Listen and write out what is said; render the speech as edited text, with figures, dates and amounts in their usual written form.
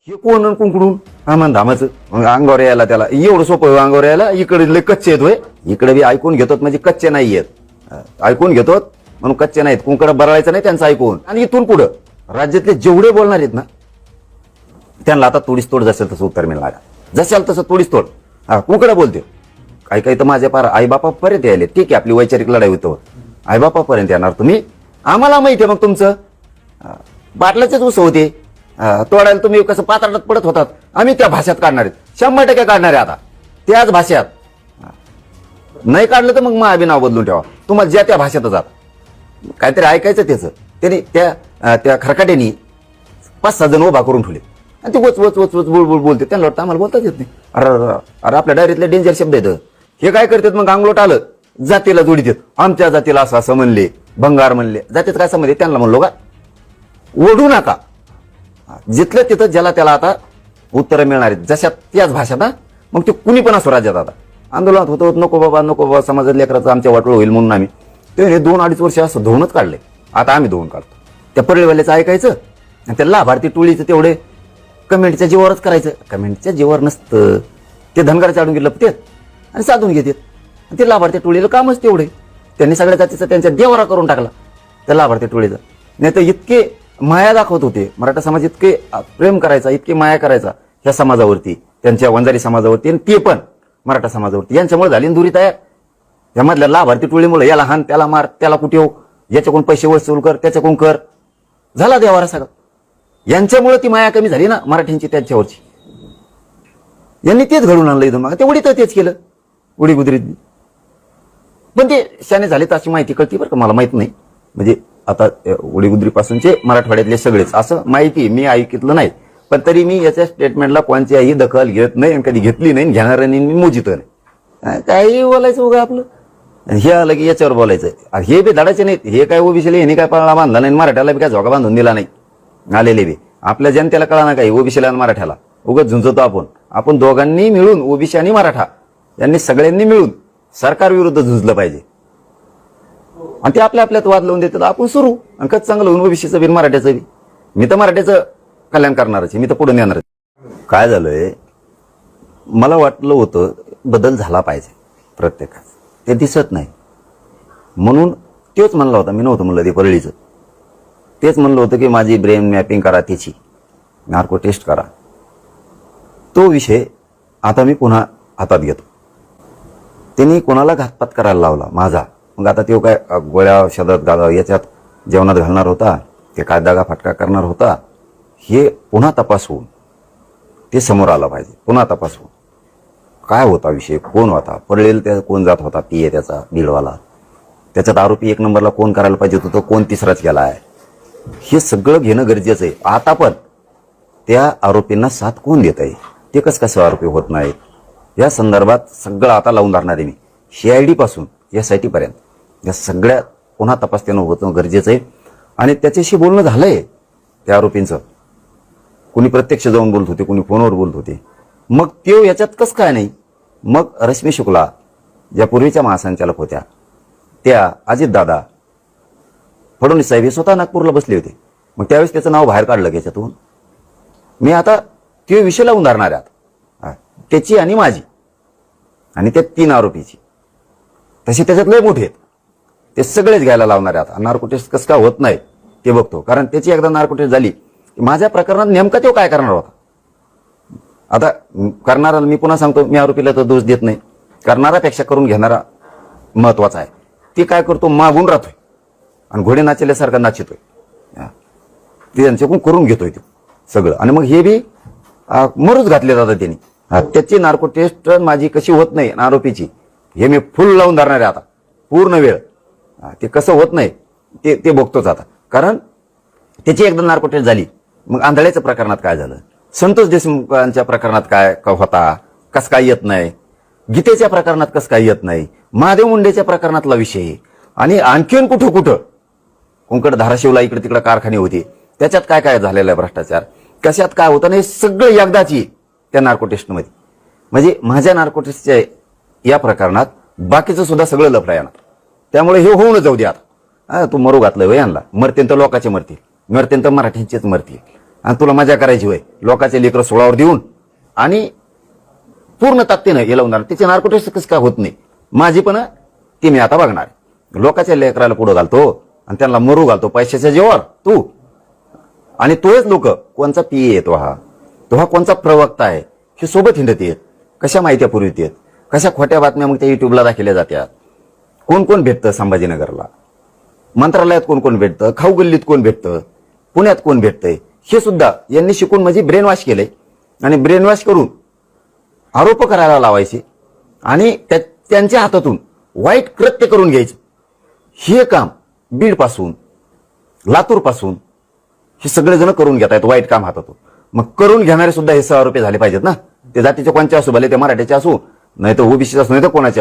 हे कोण कुंकडून आम्हाला धामाचं अंगावर यायला त्याला एवढं सोपं अंगावर यायला. इकडे कच्चे येतोय, इकडे बी ऐकून घेतो म्हणजे कच्चे नाही आहेत, ऐकून घेतो म्हणून कच्चे नाहीत. कुंकडं बरळायचं नाही त्यांचं ऐकून. आणि इथून पुढं राज्यातले जेवढे बोलणार आहेत ना त्यांना आता तोडीस तोड जसेल तसं उत्तर मिळणार, जसेल तसं तोडीस तोड. कुंकडं बोलते काही काही तर माझ्या पार आईबापापर्यंत यायले. ठीक आहे, आपली वैचारिक लढाई होतो, आईबापापर्यंत येणार तुम्ही. आम्हाला माहिती आहे मग तुमचं बाटल्याचेच ऊस होते तोडायला तुम्ही कसं पात्रात पडत होतात. आम्ही त्या भाषेत काढणार आहेत, 100% काढणार आहे आता त्याच भाषेत. नाही काढलं तर मग माझं नाव बदलून ठेवा, तुम्हाला ज्या त्या भाषेत जात काहीतरी ऐकायचं त्याचं. त्याने त्या खरकाट्यानी 5-6 जण उभा करून ठेवले आणि ते वच वच वच वच बुळबुळ बोलते. त्यांना वाटतं आम्हाला बोलताच येत नाही. अरे आपल्या डायरीतले डेंजर शब्द आहेत हे. काय करतात मग अंगलोट आलं जातीला जोडी देत, आमच्या जातीला असं असं म्हणले, भंगार म्हणले. जातीत काय समजले त्यांना म्हणलो का ओढू नका. जिथलं तिथं ज्याला त्याला आता उत्तरं मिळणार आहेत जशा त्याच भाषेत. मग ते कुणी पण असो राज्यात आता आंदोलनात होतं नको बाबा समाजात लेकराचं आमच्या वाटोळ होईल म्हणून आम्ही ते 2-2.5 वर्ष असं धुवूनच काढले. आता आम्ही धुवून काढतो. त्या परळीवाल्याचं ऐकायचं आणि त्या लाभार्थी टोळीचं तेवढे कमेंटच्या जीवावरच करायचं. कमेंटच्या जीवावर नसतं ते धनगराच्या आडून गेलं ते आणि साधून घेतात. ते लाभार्थी टोळीला कामच तेवढे. त्यांनी सगळ्या जातीचा त्यांच्या देवारा करून टाकला त्या लाभार्थी टोळीचं. नाही तर इतके माया दाखवत होते मराठा समाज, इतके प्रेम करायचा, इतके माया करायचा ह्या समाजावरती, त्यांच्या वंजारी समाजावरती आणि ते पण मराठा समाजावरती. यांच्यामुळे झाली दुरी तयार यामधल्या लाभार्थी टोळीमुळे. याला हान, त्याला मार, त्याला कुठे हो, याच्याकडून पैसे वसूल कर, त्याच्याकडून कर, झाला देवारा सगळं. यांच्यामुळे ती माया कमी झाली ना मराठ्यांची त्यांच्यावरची. यांनी तेच घडून आणलं इथून मग. ते उडीत तेच केलं उडी गुजरीत. पण ते शाने झाले तर अशी माहिती कळती बरं का, मला माहित नाही. म्हणजे आता उडीगुद्रीपासूनचे मराठवाड्यातले सगळेच असं माहिती मी ऐकलं नाही. पण तरी मी याच्या स्टेटमेंटला कोणत्याही दखल घेत नाही आणि कधी घेतली नाही, घेणार नाही, मी मोजित नाही. काही बोलायचं उगा आपलं. हे आलं की याच्यावर बोलायचं. हे बी धडाचे नाहीत. हे काय ओबीसीला यांनी काय पाळणा बांधला नाही, मराठ्याला बी काय झोका बांधून दिला नाही. आलेले बी आपल्या जनतेला कळा ना काही ओबीसीला आणि मराठ्याला उगाच झुंजतो आपण दोघांनी मिळून, ओबीसी आणि मराठा यांनी सगळ्यांनी मिळून सरकार विरुद्ध झुंजलं पाहिजे. आणि ते आपल्या आपल्यात वाद लावून देतात. आपण सुरू आणि कच चांगलं होऊन ओबीसीचं बी मराठ्याचं बी. मी तर मराठ्याचं कल्याण करणारच, मी तर पुढे येणार. काय झालंय मला वाटलं होतं बदल झाला पाहिजे प्रत्येकाच, ते दिसत नाही. म्हणून तेच म्हणलं होतं, मी नव्हतं म्हणलं ते परळीचं. तेच म्हणलं होतं की माझी ब्रेन मॅपिंग करा, त्याची नार्को टेस्ट करा. तो विषय आता मी पुन्हा हातात घेतो. त्यांनी कोणाला घातपात करायला लावला माझा. मग आता तो काय गोळ्या शब्दात याच्यात जेवणात घालणार होता, ते काय दागा फटका करणार होता, हे पुन्हा तपास होऊन ते समोर आलं पाहिजे. पुन्हा तपास होऊन काय होता विषय, कोण होता परळीला, त्या कोण जात होता, ती आहे त्याचा दीडवाला, त्याच्यात आरोपी 1 नंबरला कोण करायला पाहिजे होतं, कोण तिसराच गेला आहे, हे सगळं घेणं गरजेचं आहे. आता पण त्या आरोपींना साथ कोण देत आहे, ते कसं आरोपी होत नाहीत, या संदर्भात सगळं आता लावून धरणार आहे मी. CID पासून SIT पर्यंत या सगळ्या पुन्हा तपास त्यानं होतं गरजेचं आहे. आणि त्याच्याशी बोलणं झालंय त्या आरोपींचं. कुणी प्रत्यक्ष जाऊन बोलत होते, कुणी फोनवर बोलत होते. मग ते याच्यात कसं काय नाही. मग रश्मी शुक्ला ज्या पूर्वीच्या महासंचालक होत्या, त्या अजितदादा फडणवीस साहेब हे स्वतः नागपूरला बसले होते. मग त्यावेळेस त्याचं नाव बाहेर काढलं याच्यातून. मी आता ते विषय लावून धरणार आहे त्याची आणि माझी आणि त्या 3 आरोपीची. तसे त्याच्यात लय मोठे आहेत, ते सगळेच घ्यायला लावणार आहे. आता नार्को टेस्ट कसं काय होत नाही ते बघतो, कारण त्याची एकदा नार्को टेस्ट झाली माझ्या प्रकरणात नेमका तो काय करणार होता. आता करणारा मी पुन्हा सांगतो, मी आरोपीला तर दोष देत नाही. करणारापेक्षा करून घेणारा महत्वाचा आहे. ते काय करतो, मागून राहतोय आणि घोडे नाचल्यासारखा नाचितोय. ते त्यांच्याकडून करून घेतोय ते सगळं. आणि मग हे बी मरूच घातले जातात त्यांनी. त्याची नार्को टेस्ट माझी कशी होत नाही आरोपीची, हे मी फुल लावून धरणार आहे आता पूर्ण वेळ. ते कसं होत नाही ते बघतोच आता. कारण त्याची एकदा नार्को टेस्ट झाली. मग आंधळ्याच्या प्रकरणात काय झालं, संतोष देशमुखांच्या प्रकरणात काय होता, कसं काय येत नाही, गीतेच्या प्रकरणात कसं काय येत नाही, महादेव मुंडेच्या प्रकरणातला विषय, आणि आणखीन कुठं कुंकड धाराशिवला इकडे तिकडे कारखाने होते, त्याच्यात काय काय झालेलं आहे भ्रष्टाचार, कशात काय होतं नाही, सगळं एकदाची त्या नार्को टेस्टमध्ये. म्हणजे माझ्या नार्को टेस्टच्या या प्रकरणात बाकीचं सुद्धा सगळं लफडा येणार. त्यामुळे हे होऊन जाऊ दे आता. तू मरू घातलं वय यांना, मरतेन तर लोकांचे मरतील, मरतेन तर मराठ्यांचेच मरतील. आणि तुला मजा करायची होय लोकांचे लेकरं सोळावर देऊन आणि पूर्ण ताकदीनं हे लावून जाणार. तिचे नार्कोटिक्स काय होत नाही. माझी पण ती मी आता बघणार. लोकांच्या लेकराला पुढं घालतो आणि त्यांना मरू घालतो पैशाच्या जेव्हा तू. आणि तोच लोक कोणचा पीए येतो तो हा कोणचा प्रवक्ता आहे हे सोबत हिंडत येत. कशा माहित्या पुरवित येत, कशा खोट्या बातम्या मग त्या युट्यूबला दाखवल्या जात्यात. कोण कोण भेटतं संभाजीनगरला, मंत्रालयात कोण कोण भेटतं, खाऊ गल्लीत कोण भेटतं, पुण्यात कोण भेटतंय हे सुद्धा यांनी शिकून म्हणजे ब्रेन वॉश केलंय. आणि ब्रेन वॉश करून आरोप करायला लावायचे आणि त्यांच्या हातातून वाईट कृत्य करून घ्यायचे. हे काम बीड पासून लातूर पासून हे सगळेजण करून घेत आहेत वाईट काम हातातून. मग करून घेणारे सुद्धा हे 6 रुपये झाले पाहिजेत ना. ते जातीचे कोणचे असू, भले ते मराठीचे असू, नाही तर ओबीसीचे असू, नाही तर कोणाचे असू.